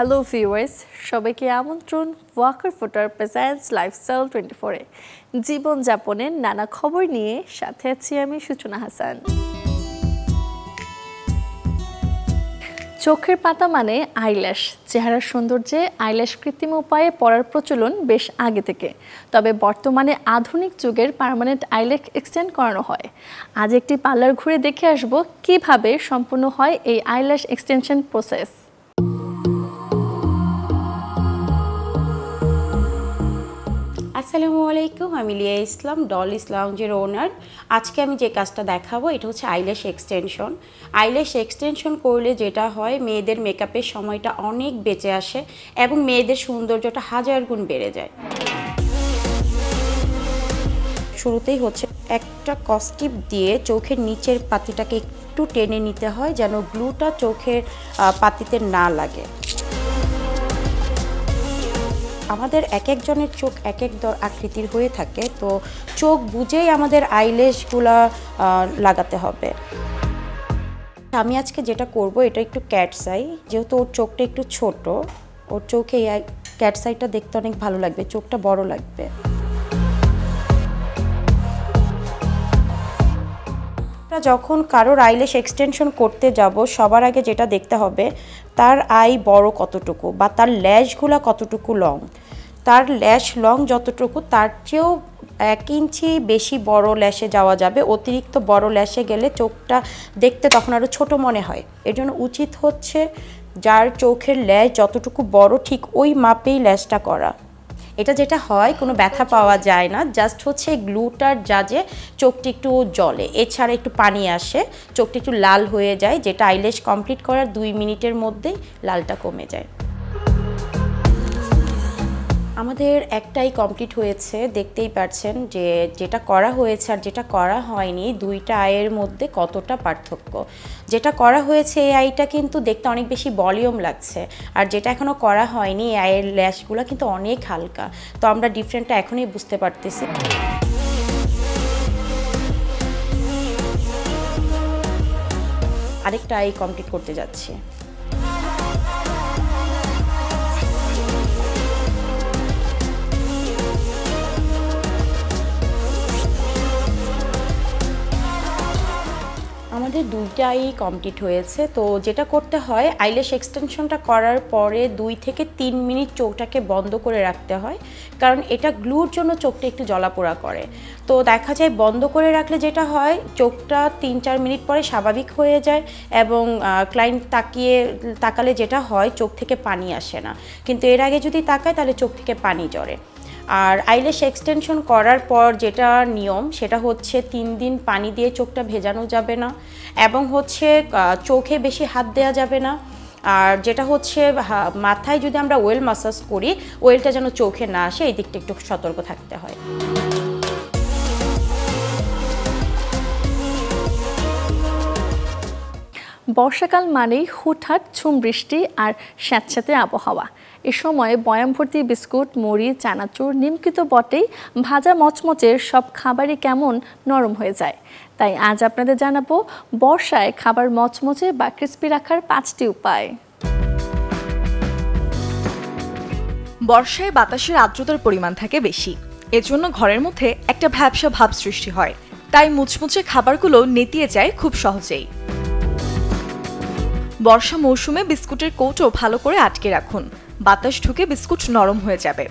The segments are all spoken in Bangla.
হ্যালো ভিউয়ার্স, সবাইকে আমন্ত্রণ ওয়াকার ফুটার প্রেজেন্টস লাইফস্টাইল 24-এ জীবনযাপনের নানা খবর নিয়ে। সাথে আছি আমি সূচনা হাসান। চোখের পাতা মানে আইল্যাশ। চেহারার সৌন্দর্যে আইল্যাশ কৃত্রিম উপায়ে পরার প্রচলন বেশ আগে থেকে, তবে বর্তমানে আধুনিক যুগের পার্মানেন্ট আইল্যাশ এক্সটেন্ড করানো হয়। আজ একটি পার্লার ঘুরে দেখে আসব কিভাবে সম্পূর্ণ হয় এই আইল্যাশ এক্সটেনশন প্রসেস। আসসালামু আলাইকুম, আমি লিয়া ইসলাম, ডলিস লাউঞ্জের ওনার। আজকে আমি যে কাজটা দেখাবো এটা হচ্ছে আইল্যাশ এক্সটেনশন। আইল্যাশ এক্সটেনশন করলে যেটা হয়, মেয়েদের মেকআপের সময়টা অনেক বেঁচে আসে এবং মেয়েদের সৌন্দর্যটা 1000 গুণ বেড়ে যায়। শুরুতেই হচ্ছে একটা কস্টিপ দিয়ে চোখের নিচের পাতিটাকে একটু টেনে নিতে হয়, যেন গ্লুটা চোখের পাতিতে না লাগে। আমাদের এক একজনের চোখ এক এক আকৃতির হয়ে থাকে, তো চোখ বুঝেই আমাদের আইল্যাশগুলা লাগাতে হবে। আমি আজকে যেটা করব এটা একটু ক্যাটস আই, যেহেতু ওর চোখটা একটু ছোট, ওর চোখে এই ক্যাটস আইটা দেখতে অনেক ভালো লাগবে, চোখটা বড় লাগবে। যখন কারোর আইল্যাশ এক্সটেনশন করতে যাব, সবার আগে যেটা দেখতে হবে তার আই বড় কতটুকু বা তার ল্যাশগুলো কতটুকু লং। তার ল্যাশ লং যতটুকু তার চেয়েও 1 ইঞ্চি বেশি বড় ল্যাশে যাওয়া যাবে। অতিরিক্ত বড় ল্যাশে গেলে চোখটা দেখতে তখন আরও ছোট মনে হয়। এর জন্য উচিত হচ্ছে যার চোখের ল্যাশ যতটুকু বড় ঠিক ওই মাপেই ল্যাশটা করা। এটা যেটা হয়, কোনো ব্যথা পাওয়া যায় না, জাস্ট হচ্ছে গ্লুটার জাজে চোখটি একটু জ্বলে, এছাড়া একটু পানি আসে, চোখটি একটু লাল হয়ে যায়, যেটা আইল্যাশ কমপ্লিট করার 2 মিনিটের মধ্যেই লালটা কমে যায়। আমাদের একটাই কমপ্লিট হয়েছে, দেখতেই পাচ্ছেন যে যেটা করা হয়েছে আর যেটা করা হয়নি দুইটা আইয়ের মধ্যে কতটা পার্থক্য। যেটা করা হয়েছে এই আইটা কিন্তু দেখতে অনেক বেশি ভলিউম লাগছে, আর যেটা এখনও করা হয়নি এই আইয়ের ল্যাশগুলো কিন্তু অনেক হালকা। তো আমরা ডিফারেন্টটা এখনই বুঝতে পারতেছি। আরেকটা আই কমপ্লিট করতে যাচ্ছি। আমাদের দুইটাই কমপ্লিট হয়েছে। তো যেটা করতে হয়, আইল্যাশ এক্সটেনশনটা করার পরে 2 থেকে 3 মিনিট চোখটাকে বন্ধ করে রাখতে হয়, কারণ এটা গ্লুর জন্য চোখটা একটু জ্বলাপোড়া করে। তো দেখা যায় বন্ধ করে রাখলে যেটা হয়, চোখটা 3-4 মিনিট পরে স্বাভাবিক হয়ে যায় এবং ক্লায়েন্ট তাকালে যেটা হয় চোখ থেকে পানি আসে না, কিন্তু এর আগে যদি তাকায় তাহলে চোখ থেকে পানি ঝরে। আর আইল্যাশ এক্সটেনশন করার পর যেটা নিয়ম সেটা হচ্ছে 3 দিন পানি দিয়ে চোখটা ভেজানো যাবে না, এবং হচ্ছে চোখে বেশি হাত দেওয়া যাবে না। আর যেটা হচ্ছে মাথায় যদি আমরা ওয়েল ম্যাসাজ করি, ওয়েলটা যেন চোখে না আসে, এই দিকটা একটু সতর্ক থাকতে হয়। বর্ষাকাল মানেই হুটহাট ঝুম বৃষ্টি আর স্যাঁতস্যাঁতে আবহাওয়া। এ সময় বয়াম ভর্তি বিস্কুট, মুড়ি, চানাচুর, নিমকি তো বটেই, ভাজা মচমচের সব খাবারই কেমন নরম হয়ে যায়। তাই আজ আপনাদের জানাবো বর্ষায় খাবার মচমচে বা ক্রিস্পি রাখার 5টি উপায়। বর্ষায় বাতাসের আর্দ্রতার পরিমাণ থাকে বেশি, এজন্য ঘরের মধ্যে একটা ভ্যাপসা ভাব সৃষ্টি হয়, তাই মুচমুচে খাবারগুলো নেতিয়ে যায় খুব সহজেই। বর্ষা মৌসুমে বিস্কুটের কৌটো ভালো করে আটকে রাখুন, বাতাস ঢুকে বিস্কুট নরম হয়ে যাবে।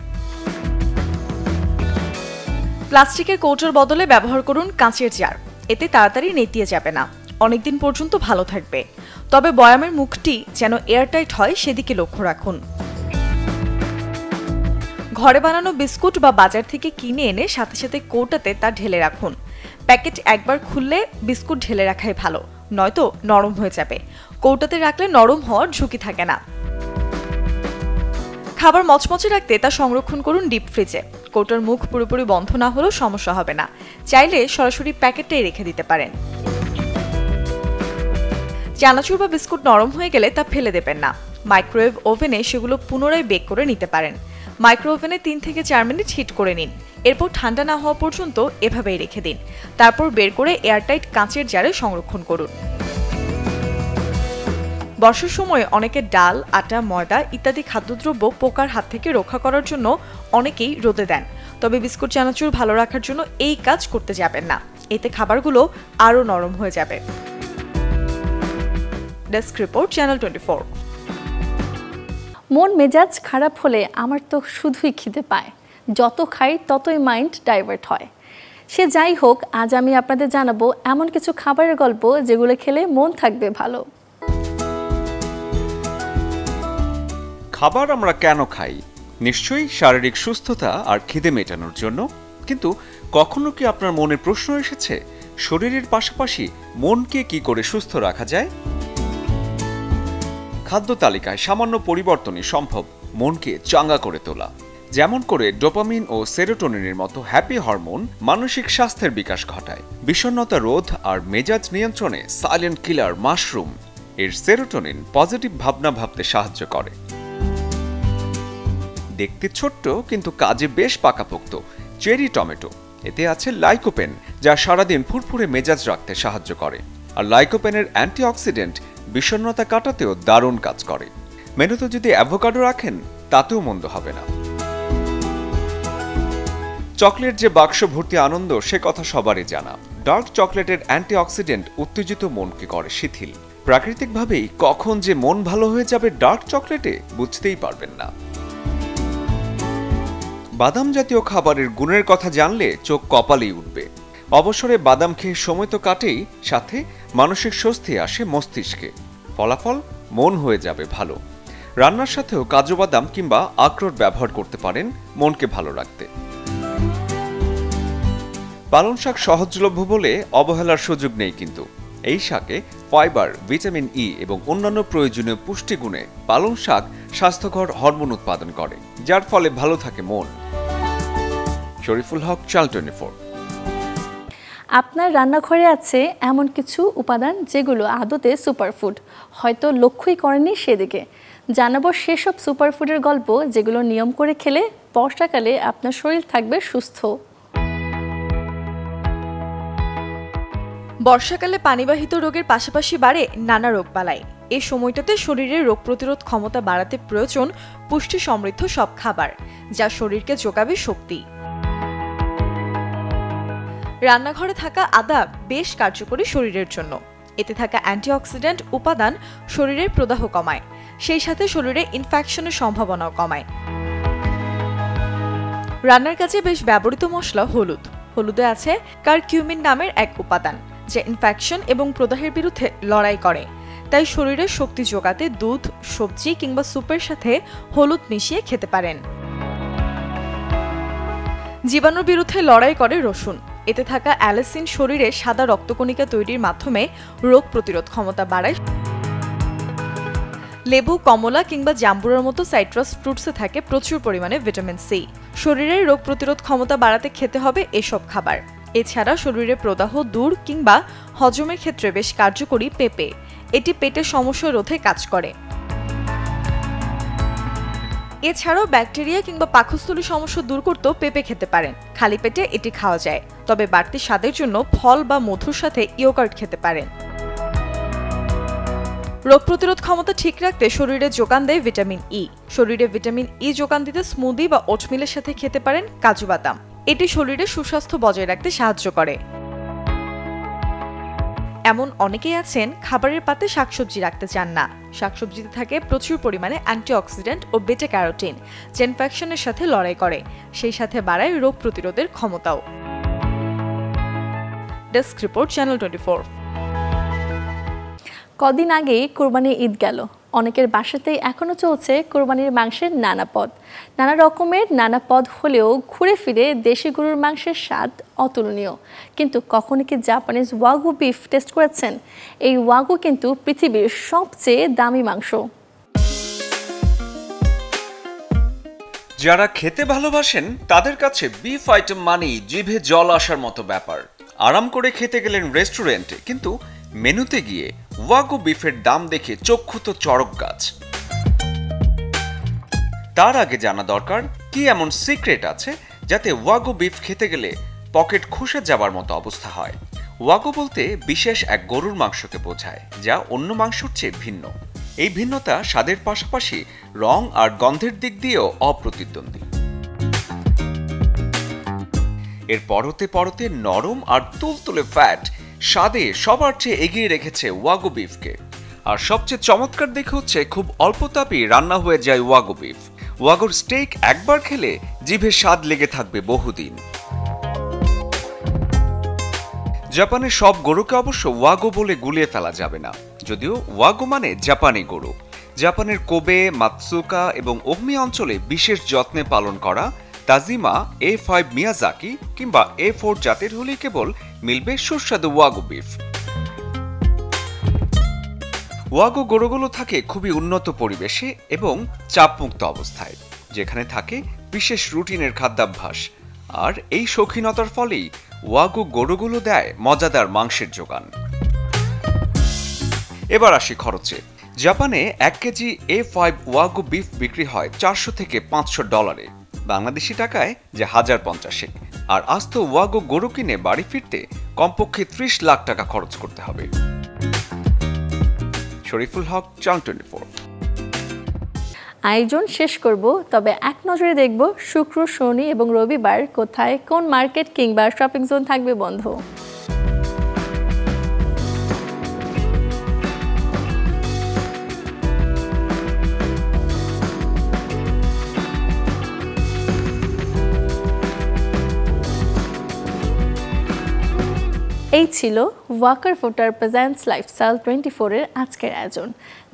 প্লাস্টিকের কৌটোর বদলে ব্যবহার করুন কাঁচের জার, এতে তাড়াতাড়ি নেতিয়ে যাবে না, অনেকদিন পর্যন্ত ভালো থাকবে। তবে বয়ামের মুখটি যেন এয়ারটাইট হয় সেদিকে লক্ষ্য রাখুন। ঘরে বানানো বিস্কুট বা বাজার থেকে কিনে এনে সাথে সাথে কৌটাতে তা ঢেলে রাখুন। প্যাকেট একবার খুললে বিস্কুট ঢেলে রাখাই ভালো, নয়তো নরম হয়ে যাবে। কৌটাতে রাখলে নরম হওয়ার ঝুঁকি থাকে না। খাবার মচমচে রাখতে তা সংরক্ষণ করুন ডিপ ফ্রিজে। কৌটার মুখ পুরোপুরি বন্ধ না হলেও সমস্যা হবে না, চাইলে সরাসরি প্যাকেটটাই রেখে দিতে পারেন। চানাচুর বা বিস্কুট নরম হয়ে গেলে তা ফেলে দেবেন না, মাইক্রোওয়েভ ওভেনে সেগুলো পুনরায় বেক করে নিতে পারেন। মাইক্রো ওভেনে 3 থেকে 4 মিনিট হিট করে নিন, এরপর ঠান্ডা না হওয়া পর্যন্ত এভাবেই রেখে দিন। তারপর বের করে এয়ারটাইট কাঁচের জারে সংরক্ষণ করুন। বর্ষার সময় অনেকে ডাল, আটা, ময়দা ইত্যাদি খাদ্যদ্রব্য পোকার হাত থেকে রক্ষা করার জন্য অনেকেই রোদে দেন। তবে বিস্কুট চানাচুর ভালো রাখার জন্য এই কাজ করতে যাবেন না, এতে খাবারগুলো আরও নরম হয়ে যাবে। Desk report, channel 24। মন মেজাজ খারাপ হলে আমার তো শুধুই খিদে পায়, যত খাই ততই মাইন্ড ডাইভার্ট হয়। সে যাই হোক, আজ আমি আপনাদের জানাবো এমন কিছু খাবারের গল্প যেগুলো খেলে মন থাকবে ভালো। খাবার আমরা কেন খাই? নিশ্চয়ই শারীরিক সুস্থতা আর খিদে মেটানোর জন্য। কিন্তু কখনো কি আপনার মনে প্রশ্ন এসেছে, শরীরের পাশাপাশি মনকে কি করে সুস্থ রাখা যায়? খাদ্য তালিকায় সামান্য পরিবর্তনই সম্ভব মনকে চাঙ্গা করে তোলা। যেমন করে ডোপামিন ও সেরোটোনিনের মতো হ্যাপি হরমোন মানসিক স্বাস্থ্যের বিকাশ ঘটায়। বিষণ্ণতা রোধ আর মেজাজ নিয়ন্ত্রণে সাইলেন্ট কিলার মাশরুম এর সেরোটোনিন পজিটিভ ভাবনা ভাবতে সাহায্য করে। দেখতে ছোট্ট কিন্তু কাজে বেশ পাকাপোক্ত চেরি টমেটো, এতে আছে লাইকোপেন, যা সারাদিন ফুরফুরে মেজাজ রাখতে সাহায্য করে। আর লাইকোপেনের অ্যান্টিঅক্সিডেন্ট বিষণ্ণতা কাটাতেও দারুণ কাজ করে। মেনুতে যদি অ্যাভোকাডো রাখেন তাতেও মন্দ হবে না। চকলেট যে বাক্স ভর্তি আনন্দ সে কথা সবারই জানা। ডার্ক চকলেটের অ্যান্টিঅক্সিডেন্ট উত্তেজিত মনকে করে শিথিল। প্রাকৃতিকভাবেই কখন যে মন ভালো হয়ে যাবে ডার্ক চকলেটে বুঝতেই পারবেন না। বাদাম জাতীয় খাবারের গুণের কথা জানলে চোখ কপালেই উঠবে। অবসরে বাদাম খেয়ে সময় তো কাটেই, সাথে মানসিক স্বস্তি আসে মস্তিষ্কে। ফলাফল মন হয়ে যাবে ভালো। রান্নার সাথেও কাজু বাদাম কিংবা আখরোট ব্যবহার করতে পারেন মনকে ভালো রাখতে। পালং শাক সহজলভ্য বলে অবহেলার সুযোগ নেই, কিন্তু এই শাকে ফাইবার, ভিটামিন ই এবং অন্যান্য প্রয়োজনীয় পুষ্টিগুণে পালং শাক স্বাস্থ্যকর হরমোন উৎপাদন করে, যার ফলে ভালো থাকে মন। শরীফুল হক, চ্যানেল 24। আপনার রান্নাঘরে আছে এমন কিছু উপাদান যেগুলো আদতে সুপারফুড, হয়তো লক্ষ্যই করেনি সেদিকে। জানাবো সেসব সুপারফুডের গল্প যেগুলো নিয়ম করে খেলে বর্ষাকালে আপনার শরীর থাকবে সুস্থ। বর্ষাকালে পানিবাহিত রোগের পাশাপাশি বাড়ে নানা রোগবালাই। এই সময়টাতে শরীরের রোগ প্রতিরোধ ক্ষমতা বাড়াতে প্রয়োজন পুষ্টি সমৃদ্ধ সব খাবার, যা শরীরকে যোগাবে শক্তি। রান্নাঘরে থাকা আদা বেশ কার্যকরী শরীরের জন্য। এতে থাকা অ্যান্টিঅক্সিডেন্ট উপাদান শরীরের প্রদাহ কমায়, সেই সাথে শরীরে ইনফেকশনের সম্ভাবনাও কমায়। রান্নার কাজে বেশ ব্যবহৃত মশলা হলুদ। হলুদে আছে কারকিউমিন নামের এক উপাদান, যা ইনফেকশন এবং প্রদাহের বিরুদ্ধে লড়াই করে। তাই শরীরে শক্তি যোগাতে দুধ, সবজি কিংবা স্যুপের সাথে হলুদ মিশিয়ে খেতে পারেন। জীবাণুর বিরুদ্ধে লড়াই করে রসুন। এতে থাকা অ্যালিসিন শরীরে সাদা রক্তকণিকা তৈরির মাধ্যমে রোগ প্রতিরোধ ক্ষমতা বাড়ায়। লেবু, কমলা কিংবা জাম্বুরার মতো সাইট্রাস ফ্রুটসে থাকে প্রচুর পরিমাণে ভিটামিন সি। শরীরের রোগ প্রতিরোধ ক্ষমতা বাড়াতে খেতে হবে এসব খাবার। এছাড়া শরীরে প্রদাহ দূর কিংবা হজমের ক্ষেত্রে বেশ কার্যকরী পেঁপে। এটি পেটের সমস্যা রোধে কাজ করে। এছাড়াও ব্যাকটেরিয়া কিংবা পাকস্থলী সমস্যা দূর করতেও পেঁপে খেতে পারেন। খালি পেটে এটি খাওয়া যায়, তবে বাড়তি স্বাদের জন্য ফল বা মধুর সাথে ইয়োগার্ট খেতে পারেন। রোগ প্রতিরোধ ক্ষমতা ঠিক রাখতে শরীরে যোগান দেয় ভিটামিন ই। শরীরে ভিটামিন ই যোগান দিতে স্মুদি বা ওটমিলের সাথে খেতে পারেন কাজু বাদাম। এটি শরীরে সুস্বাস্থ্য বজায় রাখতে সাহায্য করে। এমন অনেকেই আছেন খাবারের পাতে শাকসবজি রাখতে চান না। শাকসবজিতে থাকে প্রচুর পরিমাণে অ্যান্টিঅক্সিডেন্ট ও বেটা ক্যারোটিন, যা ইনফেকশনের সাথে লড়াই করে, সেই সাথে বাড়ায় রোগ প্রতিরোধের ক্ষমতাও। Desk report, channel 24। কদিন আগেই কোরবানি ঈদ গেল। অনেকের বাসাতেই এখনো চলছে কোরবানির মাংসের নানা পদ। নানা রকমের নানা পদ হলেও ঘুরে ফিরে দেশি গরুর মাংসের স্বাদ অতুলনীয়। কিন্তু কখনো কি জাপানিজ ওয়াগু বিফ টেস্ট করেছেন? এই ওয়াগু কিন্তু পৃথিবীর সবচেয়ে দামি মাংস। যারা খেতে ভালোবাসেন তাদের কাছে বিফ আইটেম মানেই জিভে জল আসার মতো ব্যাপার। আরাম করে খেতে গেলেন রেস্টুরেন্টে, কিন্তু মেনুতে গিয়ে ওয়াগু বিফের দাম দেখে চক্ষু তো চড়ক গাছ। তার আগে জানা দরকার কি এমন সিক্রেট আছে যাতে ওয়াগু বিফ খেতে গেলে পকেট খুশে যাবার মতো অবস্থা হয়। ওয়াগু বলতে বিশেষ এক গরুর মাংসকে বোঝায়, যা অন্য মাংসের চেয়ে ভিন্ন। এই ভিন্নতা স্বাদের পাশাপাশি রং আর গন্ধের দিক দিয়েও অপ্রতিদ্বন্দ্বী। এর পরতে পরতে নরম আর তুলতুলে ফ্যাট স্বাদে সবার চেয়ে এগিয়ে রেখেছে ওয়াগু বিফকে। আর সবচেয়ে চমৎকার দেখে হচ্ছে খুব অল্প তাপেই রান্না হয়ে যায় ওয়াগু বিফ। ওয়াগুর স্টেক একবার খেলে জিভে স্বাদ লেগে থাকবে বহুদিন। জাপানের সব গরুকে অবশ্য ওয়াগু বলে গুলিয়ে ফেলা যাবে না, যদিও ওয়াগু মানে জাপানি গরু। জাপানের কোবে, মাতসুকা এবং ওহমি অঞ্চলে বিশেষ যত্নে পালন করা তাজিমা A5 মিয়াজাকি কিংবা A4 জাতের হলেই কেবল মিলবে সুস্বাদু ওয়াগু বিফ। ওয়াগু গরুগুলো থাকে খুবই উন্নত পরিবেশে এবং চাপমুক্ত অবস্থায়, যেখানে থাকে বিশেষ রুটিনের খাদ্যাভ্যাস। আর এই শৌখিনতার ফলেই ওয়াগু গরুগুলো দেয় মজাদার মাংসের যোগান। এবার আসি খরচে। জাপানে 1 কেজি A5 ওয়াগু বিফ বিক্রি হয় $400 থেকে $500, বাংলাদেশি টাকায় যে 1050। আর আস্ত ওয়াগু গরু কিনে বাড়ি ফিরতে কমপক্ষে 30 লাখ টাকা খরচ করতে হবে। শরীফুল হক, চ্যানেল 24। আয়োজন শেষ করব, তবে এক নজরে দেখব শুক্র, শনি এবং রবিবার কোথায় কোন মার্কেট কিংবা শপিং জোন থাকবে বন্ধ। এই ছিল ওয়াকার ফুডার প্রেজেন্টস লাইফস্টাইল 24 এর আজকের আয়োজন।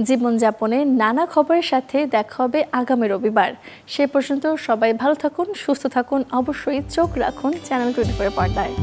জীবনযাপনের নানা খবরের সাথে দেখা হবে আগামী রবিবার। সে পর্যন্ত সবাই ভালো থাকুন, সুস্থ থাকুন, অবশ্যই চোখ রাখুন চ্যানেল 24 এর পর্দায়।